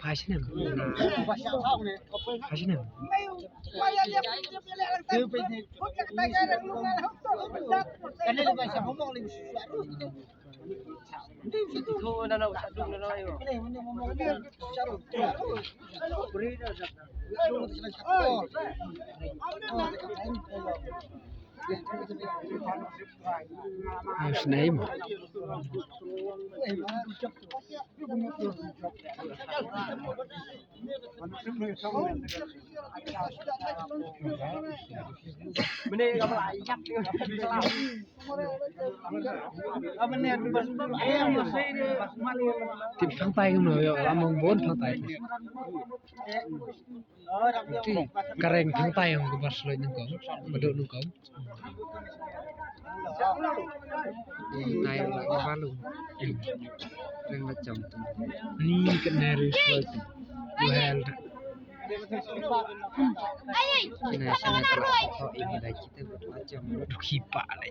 Passionate. Passionate. His name. Thì phăng tay không rồi, làm mong bốn phăng tay. Thì kareng phăng tay không có bắt lên nung cống, bắt được nung cống. Tay lại bắt luôn. Reng macam tu. Ni kena research. Well. Kena sana kalau ini dah kita macam duk hipa lah.